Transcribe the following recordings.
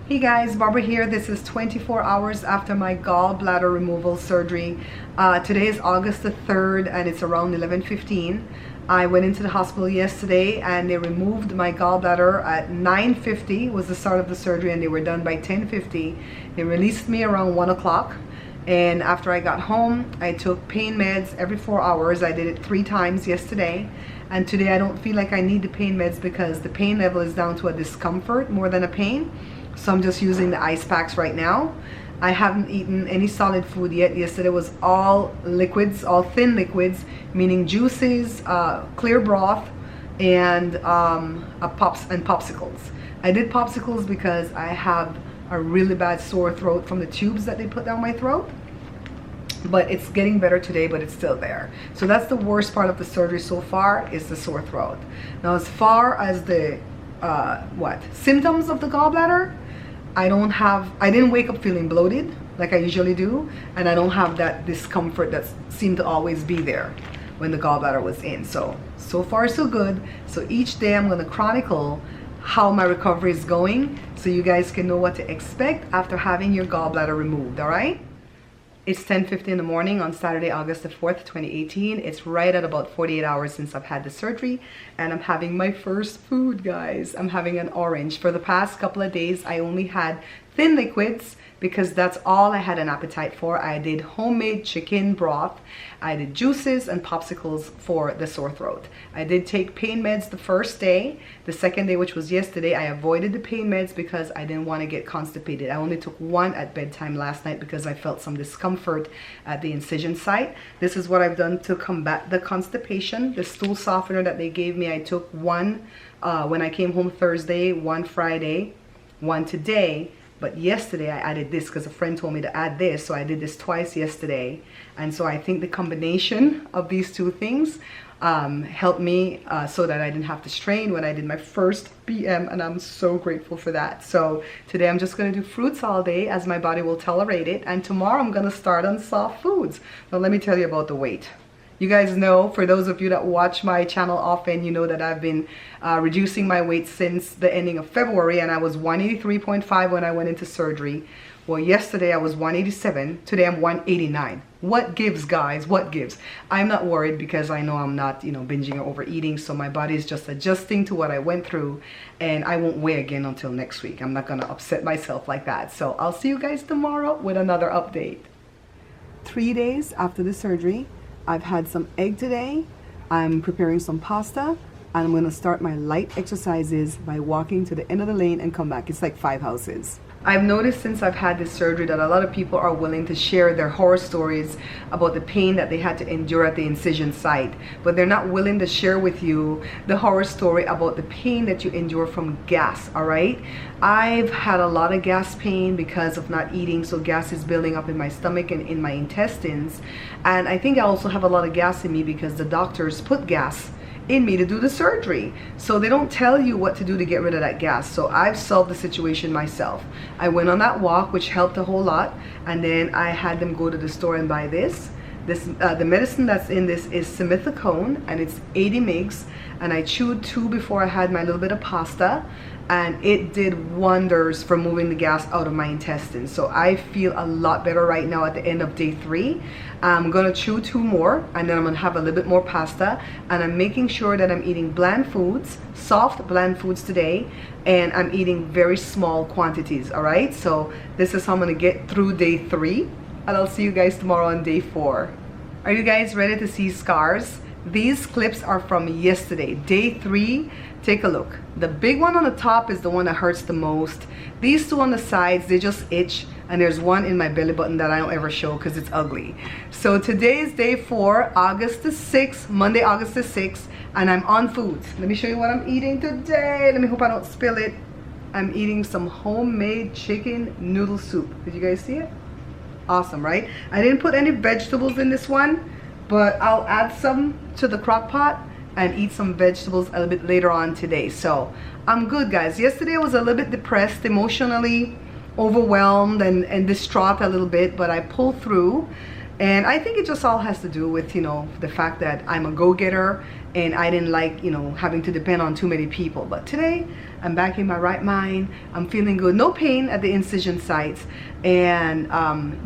Hey guys, Barbara here. This is 24 hours after my gallbladder removal surgery. Today is August the 3rd and it's around 11:15. I went into the hospital yesterday and they removed my gallbladder at 9:50 was the start of the surgery, and they were done by 10:50. They released me around 1 o'clock, and after I got home I took pain meds every 4 hours. I did it 3 times yesterday, and today I don't feel like I need the pain meds because the pain level is down to a discomfort more than a pain. So I'm just using the ice packs right now. I haven't eaten any solid food yet. Yesterday was all liquids, all thin liquids, meaning juices, clear broth, and popsicles. I did popsicles because I have a really bad sore throat from the tubes that they put down my throat. But it's getting better today, but it's still there. So that's the worst part of the surgery so far, is the sore throat. Now as far as the symptoms of the gallbladder, I didn't wake up feeling bloated like I usually do, and I don't have that discomfort that seemed to always be there when the gallbladder was in. So far so good. So each day I'm going to chronicle how my recovery is going so you guys can know what to expect after having your gallbladder removed. All right? It's 10:50 in the morning on Saturday, August the 4th, 2018. It's right at about 48 hours since I've had the surgery, and I'm having my first food, guys. I'm having an orange. For the past couple of days, I only had thin liquids because that's all I had an appetite for. I did homemade chicken broth. I did juices and popsicles for the sore throat. I did take pain meds the first day. The second day, which was yesterday, I avoided the pain meds because I didn't want to get constipated. I only took one at bedtime last night because I felt some discomfort at the incision site. This is what I've done to combat the constipation. The stool softener that they gave me, I took one when I came home Thursday, one Friday, one today. But yesterday I added this because a friend told me to add this, so I did this twice yesterday. And so I think the combination of these two things helped me so that I didn't have to strain when I did my first BM, and I'm so grateful for that. So today I'm just going to do fruits all day as my body will tolerate it, and tomorrow I'm going to start on soft foods. Now let me tell you about the weight. You guys know, for those of you that watch my channel often, you know that I've been reducing my weight since the ending of February, and I was 183.5 when I went into surgery. Well, yesterday I was 187. Today I'm 189. What gives, guys? What gives? I'm not worried because I know I'm not, binging or overeating, so my body is just adjusting to what I went through, and I won't weigh again until next week. I'm not going to upset myself like that. So I'll see you guys tomorrow with another update. 3 days after the surgery, I've had some egg today. I'm preparing some pasta, and I'm going to start my light exercises by walking to the end of the lane and come back. It's like 5 houses. I've noticed since I've had this surgery that a lot of people are willing to share their horror stories about the pain that they had to endure at the incision site, but they're not willing to share with you the horror story about the pain that you endure from gas. All right, I've had a lot of gas pain because of not eating, so gas is building up in my stomach and in my intestines, and I think I also have a lot of gas in me because the doctors put gas in me to do the surgery, so they don't tell you what to do to get rid of that gas. So I've solved the situation myself. I went on that walk, which helped a whole lot, and then I had them go to the store and buy this. The medicine that's in this is simethicone, and it's 80 mg, and I chewed 2 before I had my little bit of pasta, and it did wonders for moving the gas out of my intestines. So I feel a lot better right now at the end of day 3. I'm gonna chew 2 more, and then I'm gonna have a little bit more pasta, and I'm making sure that I'm eating bland foods, soft bland foods today, and I'm eating very small quantities. All right, so this is how I'm gonna get through day 3, and I'll see you guys tomorrow on day 4. Are you guys ready to see scars? These clips are from yesterday, day 3. Take a look. The big one on the top is the one that hurts the most. These 2 on the sides, they just itch, and there's one in my belly button that I don't ever show because it's ugly. So today is day 4, August the 6th, Monday, August the 6th, and I'm on foods. Let me show you what I'm eating today. Let me hope I don't spill it. I'm eating some homemade chicken noodle soup. Did you guys see it? Awesome, right? I didn't put any vegetables in this one, but I'll add some to the crock pot and eat some vegetables a little bit later on today. So I'm good, guys. Yesterday I was a little bit depressed, emotionally overwhelmed and distraught a little bit, but I pulled through, and I think it just all has to do with the fact that I'm a go-getter, and I didn't like having to depend on too many people. But today I'm back in my right mind. I'm feeling good. No pain at the incision sites. And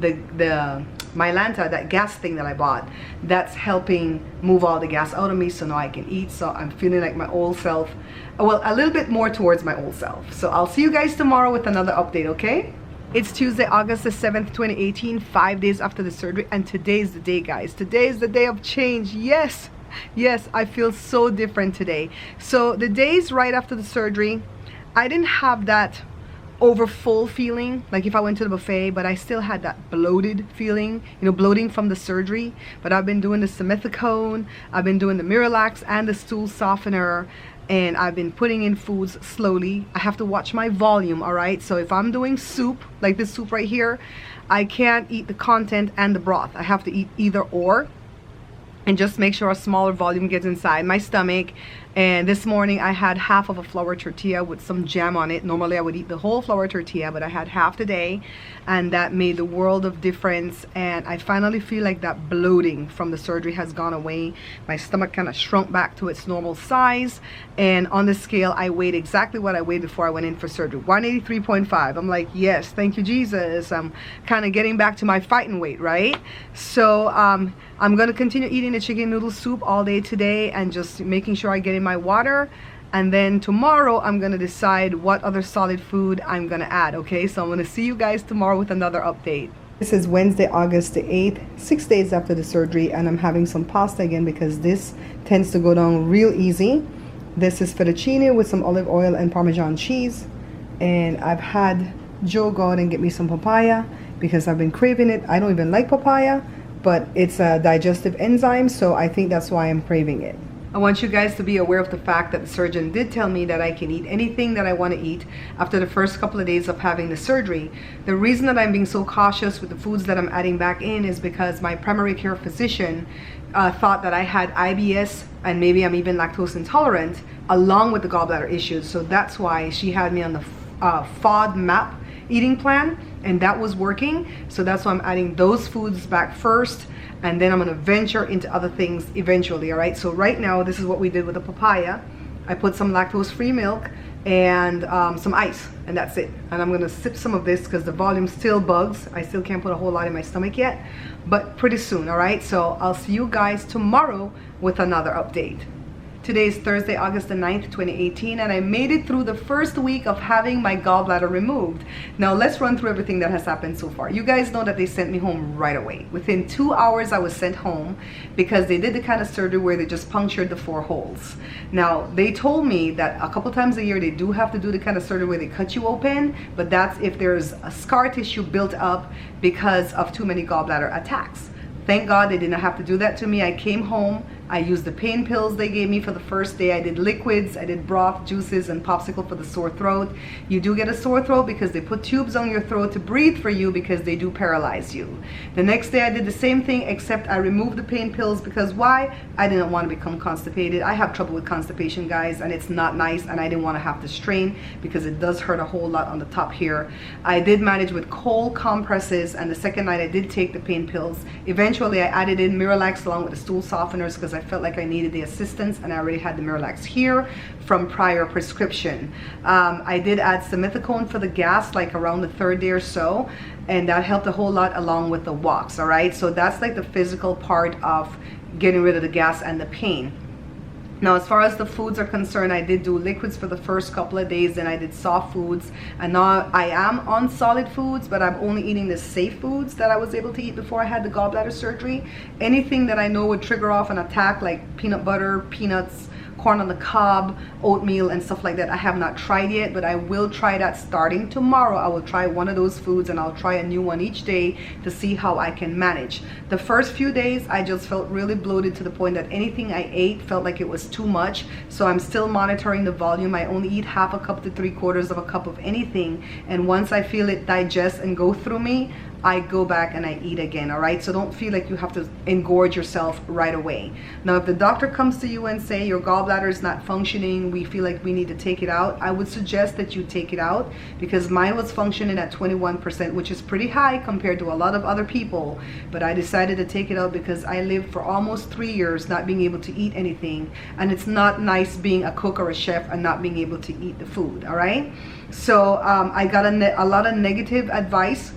the Mylanta, that gas thing that I bought, that's helping move all the gas out of me, so now I can eat. So I'm feeling like my old self, well, a little bit more towards my old self. So I'll see you guys tomorrow with another update, okay? It's Tuesday, August the 7th, 2018, 5 days after the surgery, and today's the day, guys. Today is the day of change. Yes, yes, I feel so different today. So the days right after the surgery, I didn't have that over full feeling like if I went to the buffet, but I still had that bloated feeling, you know, bloating from the surgery. But I've been doing the simethicone, I've been doing the Miralax and the stool softener, and I've been putting in foods slowly. I have to watch my volume, all right? So if I'm doing soup, like this soup right here, I can't eat the content and the broth. I have to eat either or, and just make sure a smaller volume gets inside my stomach. And this morning I had half of a flour tortilla with some jam on it. Normally I would eat the whole flour tortilla, but I had half today, and that made the world of difference. And I finally feel like that bloating from the surgery has gone away. My stomach kind of shrunk back to its normal size, and on the scale I weighed exactly what I weighed before I went in for surgery, 183.5. I'm like, yes, thank you Jesus. I'm kind of getting back to my fighting weight, right? So I'm gonna continue eating the chicken noodle soup all day today, and just making sure I get in my water. And then tomorrow I'm gonna decide what other solid food I'm gonna add, okay? So I'm gonna see you guys tomorrow with another update. This is Wednesday, August the 8th, 6 days after the surgery, and I'm having some pasta again because this tends to go down real easy. This is fettuccine with some olive oil and Parmesan cheese. And I've had Joe go out and get me some papaya because I've been craving it. I don't even like papaya, but it's a digestive enzyme, so I think that's why I'm craving it. I want you guys to be aware of the fact that the surgeon did tell me that I can eat anything that I want to eat after the first couple of days of having the surgery. The reason that I'm being so cautious with the foods that I'm adding back in is because my primary care physician thought that I had IBS, and maybe I'm even lactose intolerant, along with the gallbladder issues. So that's why she had me on the FODMAP eating plan, and that was working. So that's why I'm adding those foods back first, and then I'm gonna venture into other things eventually, all right? So right now, this is what we did with the papaya. I put some lactose-free milk and some ice, and that's it. And I'm gonna sip some of this because the volume still bugs. I still can't put a whole lot in my stomach yet, but pretty soon, all right? So I'll see you guys tomorrow with another update. Today is Thursday, August the 9th, 2018, and I made it through the first week of having my gallbladder removed. Now let's run through everything that has happened so far. You guys know that they sent me home right away. Within 2 hours I was sent home because they did the kind of surgery where they just punctured the 4 holes. Now they told me that a couple times a year they do have to do the kind of surgery where they cut you open, but that's if there's a scar tissue built up because of too many gallbladder attacks. Thank God they didn't have to do that to me. I came home, I used the pain pills they gave me for the first day. I did liquids, I did broth, juices, and popsicle for the sore throat. You do get a sore throat because they put tubes on your throat to breathe for you because they do paralyze you. The next day I did the same thing, except I removed the pain pills because why? I didn't want to become constipated. I have trouble with constipation, guys, and it's not nice, and I didn't want to have to strain because it does hurt a whole lot on the top here. I did manage with cold compresses, and the second night I did take the pain pills. Eventually I added in Miralax along with the stool softeners because I felt like I needed the assistance, and I already had the Miralax here from prior prescription. I did add simethicone for the gas like around the 3rd day or so, and that helped a whole lot along with the walks, all right? So that's like the physical part of getting rid of the gas and the pain. Now, as far as the foods are concerned, I did do liquids for the first couple of days, then I did soft foods, and now I am on solid foods, but I'm only eating the safe foods that I was able to eat before I had the gallbladder surgery. Anything that I know would trigger off an attack, like peanut butter, peanuts, corn on the cob, oatmeal, and stuff like that, I have not tried yet, but I will try that starting tomorrow. I will try one of those foods, and I'll try a new one each day to see how I can manage. The first few days I just felt really bloated to the point that anything I ate felt like it was too much, so I'm still monitoring the volume. I only eat half a cup to 3/4 of a cup of anything, and once I feel it digest and go through me, I go back and I eat again. All right, so don't feel like you have to engorge yourself right away. Now if the doctor comes to you and say your gallbladder is not functioning, we feel like we need to take it out, I would suggest that you take it out, because mine was functioning at 21%, which is pretty high compared to a lot of other people. But I decided to take it out because I lived for almost 3 years not being able to eat anything, and it's not nice being a cook or a chef and not being able to eat the food. All right, so I got a lot of negative advice.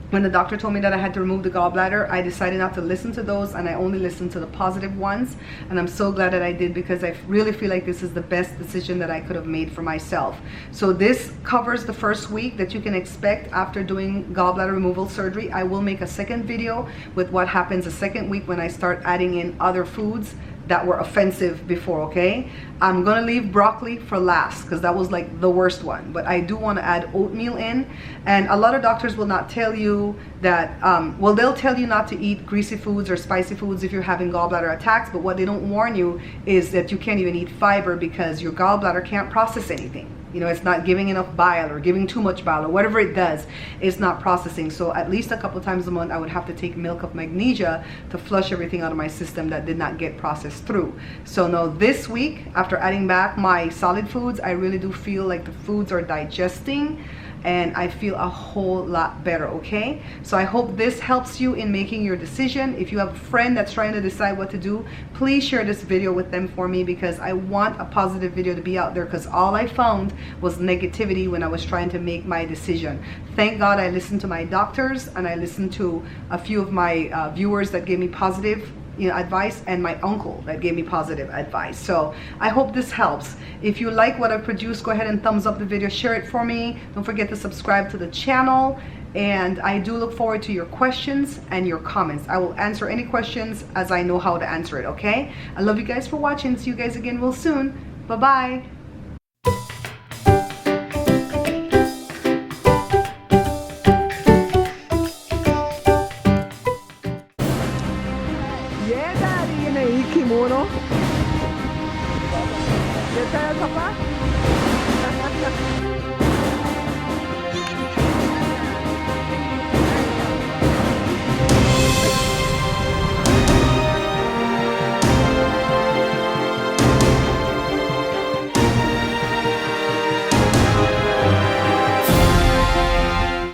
When the doctor told me that I had to remove the gallbladder, I decided not to listen to those, and I only listened to the positive ones. And I'm so glad that I did, because I really feel like this is the best decision that I could have made for myself. So this covers the first week that you can expect after doing gallbladder removal surgery. I will make a second video with what happens the second week when I start adding in other foods that were offensive before. Okay, I'm gonna leave broccoli for last because that was like the worst one, but I do want to add oatmeal in. And a lot of doctors will not tell you that, well, they'll tell you not to eat greasy foods or spicy foods if you're having gallbladder attacks, but what they don't warn you is that you can't even eat fiber because your gallbladder can't process anything. You know, it's not giving enough bile, or giving too much bile, or whatever it does, it's not processing. So at least a couple times a month I would have to take milk of magnesia to flush everything out of my system that did not get processed through. So now this week, after adding back my solid foods, I really do feel like the foods are digesting, and I feel a whole lot better. Okay, so I hope this helps you in making your decision. If you have a friend that's trying to decide what to do, please share this video with them for me, because I want a positive video to be out there, because all I found was negativity when I was trying to make my decision. Thank God I listened to my doctors, and I listened to a few of my viewers that gave me positive advice, and my uncle that gave me positive advice. So I hope this helps. If you like what I've produced, go ahead and thumbs up the video, share it for me. Don't forget to subscribe to the channel, and I do look forward to your questions and your comments. I will answer any questions as I know how to answer it. Okay, I love you guys for watching. See you guys again real soon. Bye bye.